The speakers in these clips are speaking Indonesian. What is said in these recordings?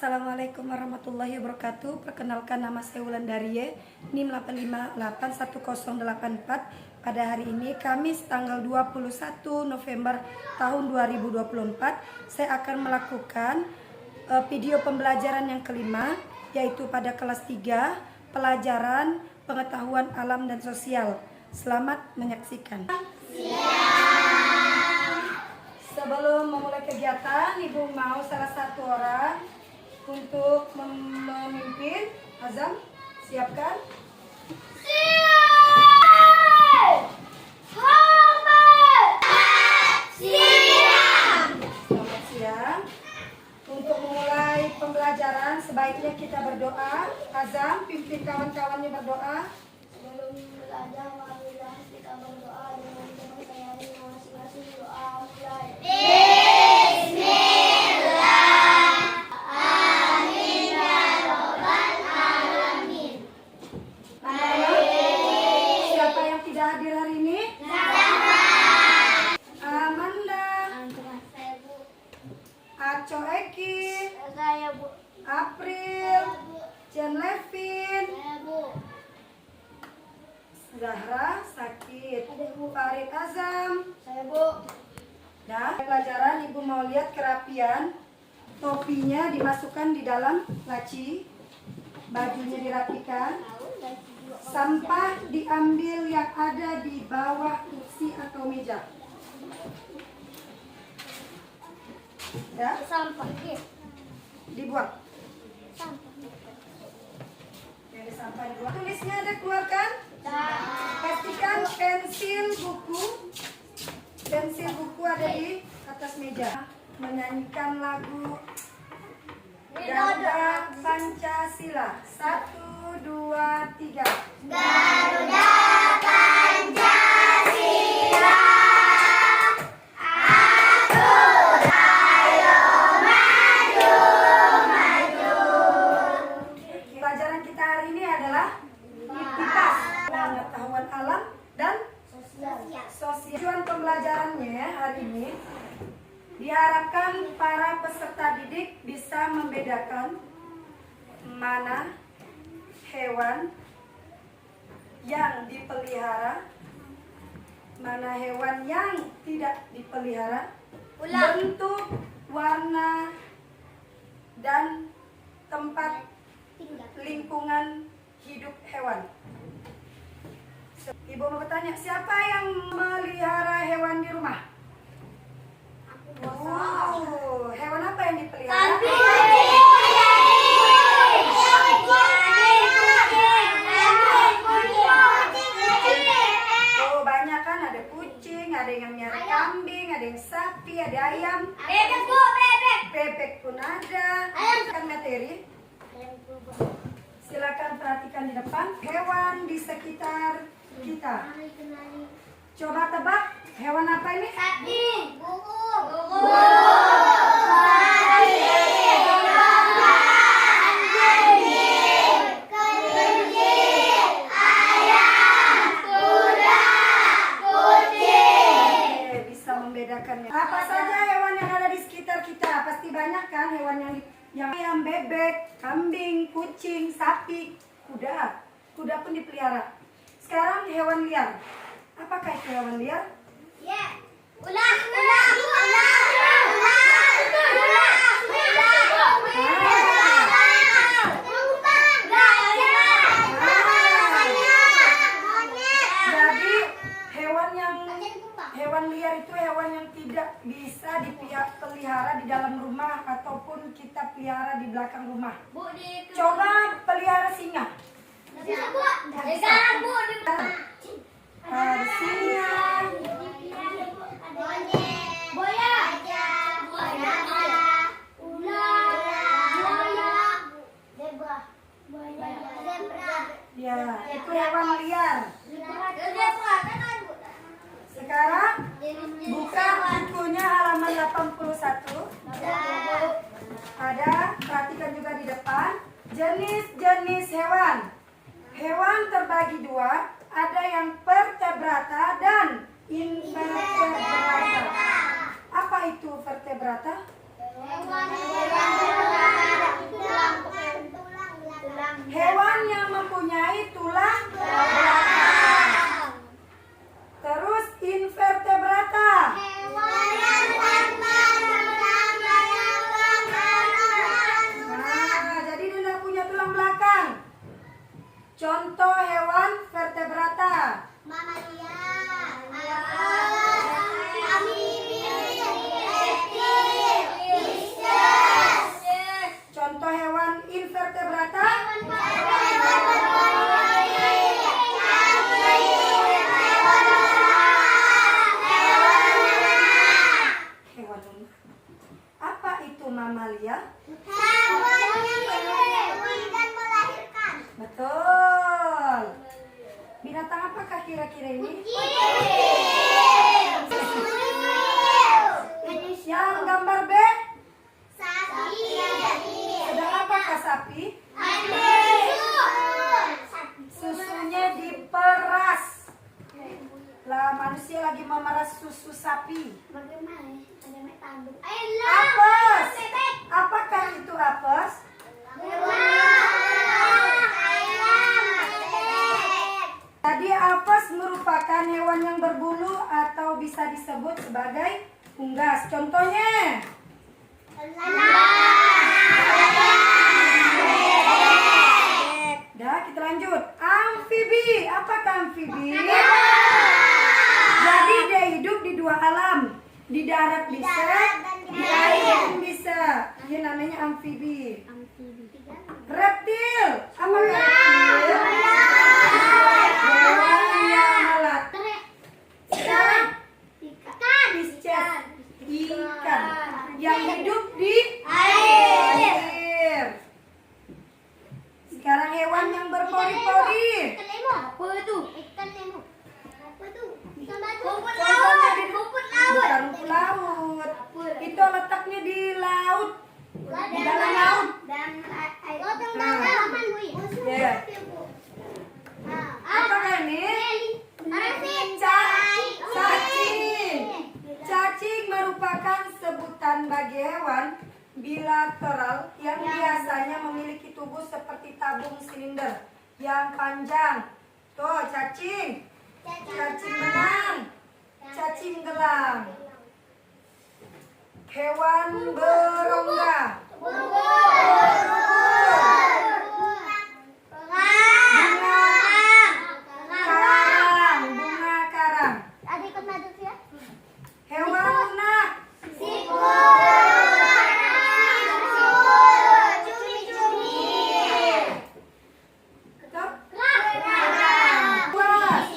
Assalamualaikum warahmatullahi wabarakatuh. Perkenalkan, nama saya Wulandarie, NIM 8581084. Pada hari ini Kamis tanggal 21 November tahun 2024, saya akan melakukan video pembelajaran yang kelima, yaitu pada kelas 3 pelajaran pengetahuan alam dan sosial. Selamat menyaksikan. Sebelum memulai kegiatan, Ibu mau salah satu orang untuk memimpin. Azam, siapkan. Siap! Siap! Selamat siang. Untuk memulai pembelajaran, sebaiknya kita berdoa. Azam, pimpin kawan-kawannya berdoa. Sebelum belajar, marilah kita berdoa dengan teman-teman masing-masing. Doa mulai. Siapa yang tidak hadir hari ini? Amanda, Saya Bu. Aco Eki, Saya Bu. April, Jen Levin, Saya Bu. Zahra sakit, Farid Azam. Saya Bu. Nah, pelajaran Ibu mau lihat kerapian. Topinya dimasukkan di dalam laci, bajunya dirapikan, sampah diambil yang ada di bawah kursi atau meja. Ya, Sampah. dibuang. Sampah. Dari sampah dibuang. Tulisnya ada, keluarkan. Pastikan pensil buku ada di atas meja. Menyanyikan lagu Garuda Pancasila. 1, 2, 3. Garuda Pancasila. Pelajaran kita hari ini adalah IPAS, pengetahuan alam dan sosial. Tujuan pembelajarannya hari ini diharapkan para peserta didik bisa membedakan mana hewan yang dipelihara, mana hewan yang tidak dipelihara, bentuk, warna, dan tempat lingkungan hidup hewan. Ibu mau bertanya, siapa yang melihara hewan di rumah? Hewan apa yang dipelihara? Oh, banyak kan, ada kucing, ada yang nyari kambing, ada yang sapi, ada ayam. Bebek pun ada. Kan materi. Silakan perhatikan di depan hewan di sekitar kita. Coba tebak, hewan apa ini? Sapi. Bisa membedakannya. Apa saja hewan yang ada di sekitar kita? Pasti banyak kan hewan yang ayam, bebek, kambing, kucing, sapi, kuda. Kuda pun dipelihara. Sekarang hewan liar. Apakah itu hewan liar? Ular. Jadi hewan liar itu hewan yang tidak bisa dipelihara di dalam rumah ataupun kita pelihara di belakang rumah. Coba pelihara singa. Singa, ya, itu hewan liar. Sekarang buka bukunya halaman 81. Ada, perhatikan juga di depan, jenis-jenis hewan. Hewan terbagi dua, ada yang vertebrata dan invertebrata. Apa itu vertebrata? Hewan Contoh hewan vertebrata. Mamalia, reptil, fishes. Contoh hewan invertebrata. Hewan lunak. Apa itu mamalia? Hewan yang menyusui dan melahirkan. Betul. Binatang apakah kira-kira ini? Yang gambar B. Sapi. Sedang apakah sapi? Susunya diperas. Lah manusia lagi memeras susu sapi. Bagaimana? Ada metanduk. Apes. Apakah itu apes? Tadi apes merupakan hewan yang berbulu atau bisa disebut sebagai unggas. Contohnya? Dah, kita lanjut. Amfibi. Apakah amfibi? Jadi dia hidup di dua alam. Di darat bisa, di air pun bisa. Ini namanya amfibi. Reptil. Apakah reptil? Hewan yang melat. Sekarang Pisces. Ikan yang hidup di air. Sekarang hewan yang berpori-pori. Apa itu? Ikan nemo. Apa itu? Ikan batu. Rumput Contohnya di laut. bukan rumput laut. Itu letaknya di laut. Di dalam laut. Dan air. Nah. Ya. Apakah ini? Cacing. Cacing merupakan sebutan bagi hewan bilateral yang biasanya memiliki tubuh seperti tabung silinder yang panjang. Tuh, cacing. Cacing benang. Cacing gelang. Hewan berongga. Bunga karang. Ada ikut madut ya? Hewan lunak. Betul? Buas.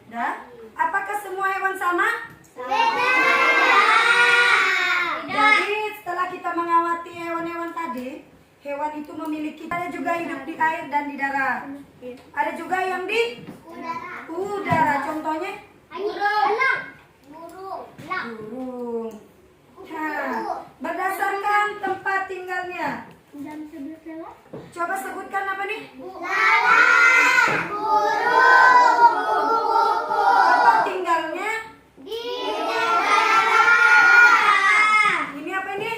Dah. Apakah semua hewan sama? Jadi setelah kita mengawati hewan-hewan tadi, hewan itu memiliki, ada juga hidup di air dan di darat. Ada juga yang di udara. Contohnya burung. Nah, berdasarkan tempat tinggalnya. Coba sebutkan apa nih? Tempat tinggalnya. Ini apa ini?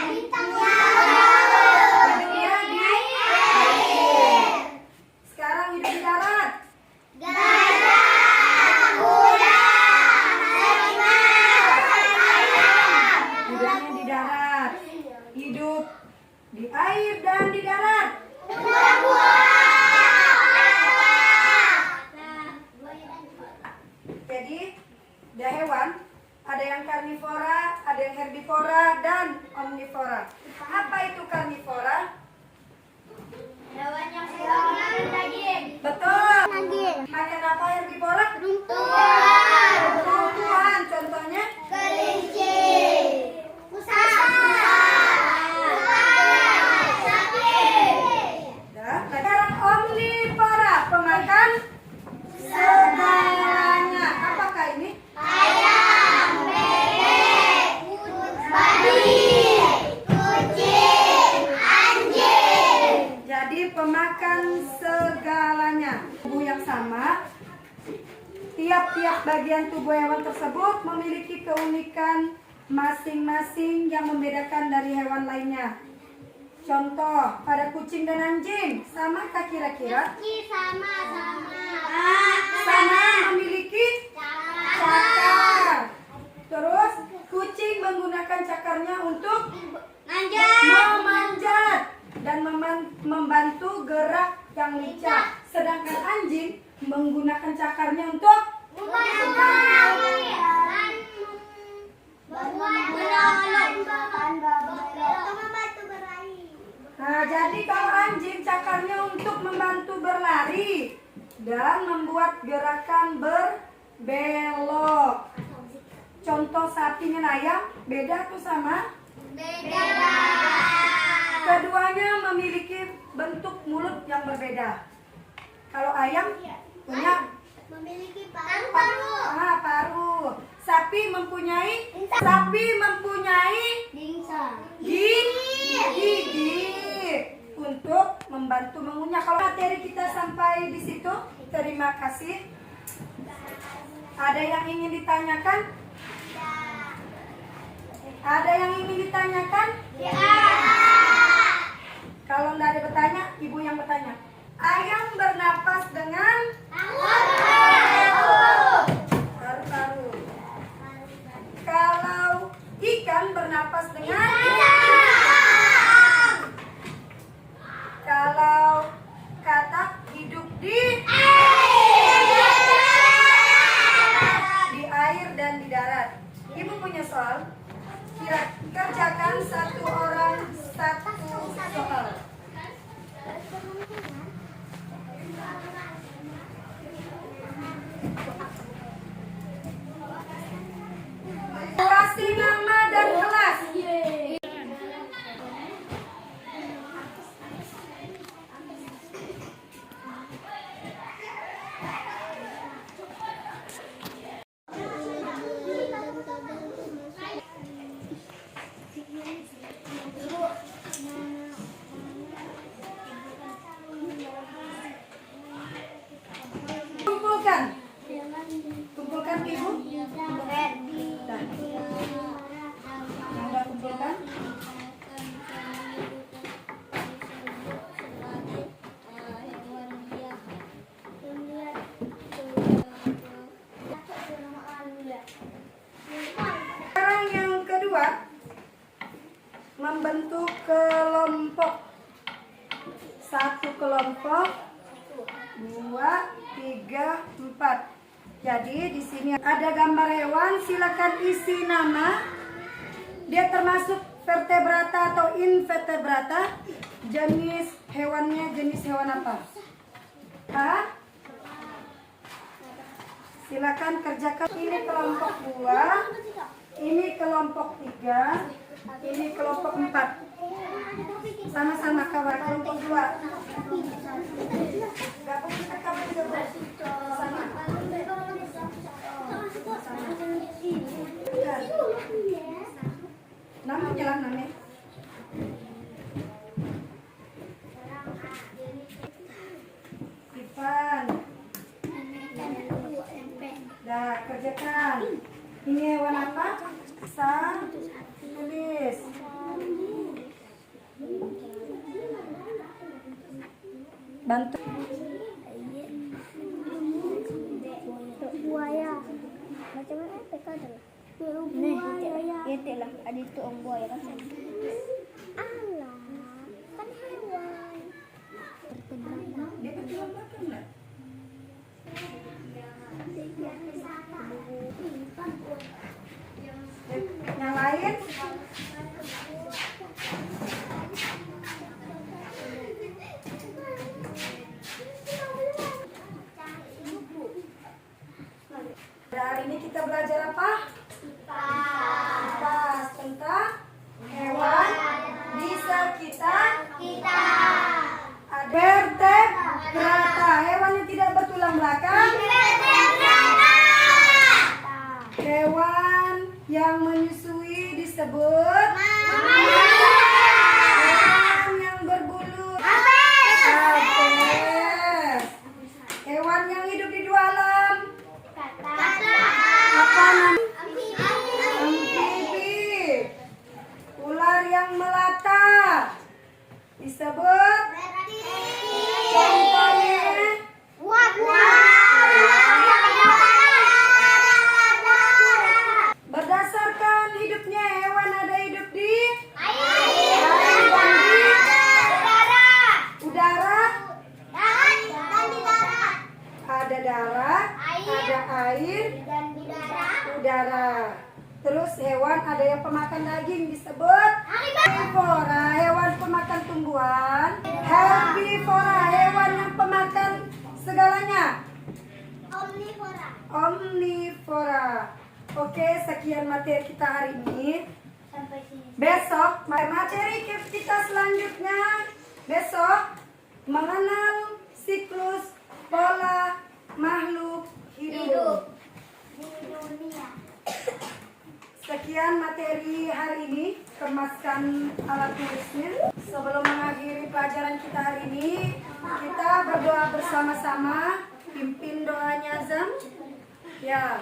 Hidupnya di air. Sekarang hidup di darat. Hidupnya di darat. Hidup di air dan di darat. Jadi, ada hewan, ada yang karnivora, ada yang herbivora, dan omnivora. Apa itu karnivora? Hewan yang suka makan daging. Betul. Makan apa herbivora? Tumbuhan. Contohnya? Kelinci. Sapi. Dah. Sekarang omnivora, pemakan segalanya. Apakah ini? Ayam, bebek, babi, kucing, anjing. Jadi pemakan segalanya. Tubuh yang sama. Tiap-tiap bagian tubuh hewan tersebut memiliki keunikan masing-masing yang membedakan dari hewan lainnya. Contoh, pada kucing dan anjing, samakah kira-kira? Sama. Sama memiliki cakar. Terus, kucing menggunakan cakarnya untuk memanjat dan membantu gerak yang lincah. Sedangkan anjing menggunakan cakarnya untuk Nah, jadi kalau anjing cakarnya untuk membantu berlari dan membuat gerakan berbelok. Contoh sapi dan ayam beda tuh sama? Beda. Keduanya memiliki bentuk mulut yang berbeda. Kalau ayam punya Memiliki paru. paru. Sapi mempunyai gigi untuk membantu mengunyah. Kalau materi kita sampai di situ, terima kasih. Ada yang ingin ditanyakan? Ada yang ingin ditanyakan? Ya. Kalau tidak ada bertanya, ibu yang bertanya. Ayam bernapas dengan paru-paru. Kalau ikan bernapas dengan Kalau katak hidup di air dan di darat. Ibu punya soal. Kerjakan satu orang satu soal. Kasih nama dan kelas. Kumpulkan ibu. Nah, yang udah kumpulkan. Sekarang yang kedua, membentuk kelompok. Satu kelompok, 2, 3, 4. Jadi di sini ada gambar hewan, silakan isi nama. Dia termasuk vertebrata atau invertebrata. Jenis hewannya jenis hewan apa? Silakan kerjakan. Ini kelompok 2, ini kelompok 3, ini kelompok 4. Sama-sama kawan kelompok 2. Gabung kita kawan juga sama. Namanya lah namanya. Ivan. Dah kerjakan. Ini hewan apa? Tulis. Bantu. Buaya. Macam mana PK adalah? Buaya. Itu lah. Ada itu orang buaya kan? Alah, kan hewan. Dia bertulang belakang enggak? Yang lain? Hari ini kita belajar apa? Kipas tentang hewan di sekitar Kita. ada vertebrata, hewan yang tidak bertulang belakang. Hewan yang menyusui disebut hewan yang berbulu. Apes. Hewan yang hidup di dua alam. Apa namanya? Amfibi. Ular yang melata disebut contohnya berdasarkan hidupnya hewan ada hidup di air hewan ada yang pemakan daging disebut herbivora, hewan pemakan tumbuhan. Herbivora, hewan yang pemakan segalanya. Omnivora. Omnivora. Oke, sekian materi kita hari ini. Sampai sini. Besok materi kita selanjutnya besok mengenal siklus pola makhluk hidup. Di dunia. Sekian materi hari ini, kemaskan alat tulisnya. Sebelum mengakhiri pelajaran kita hari ini, kita berdoa bersama-sama. Pimpin doanya Zam. Ya.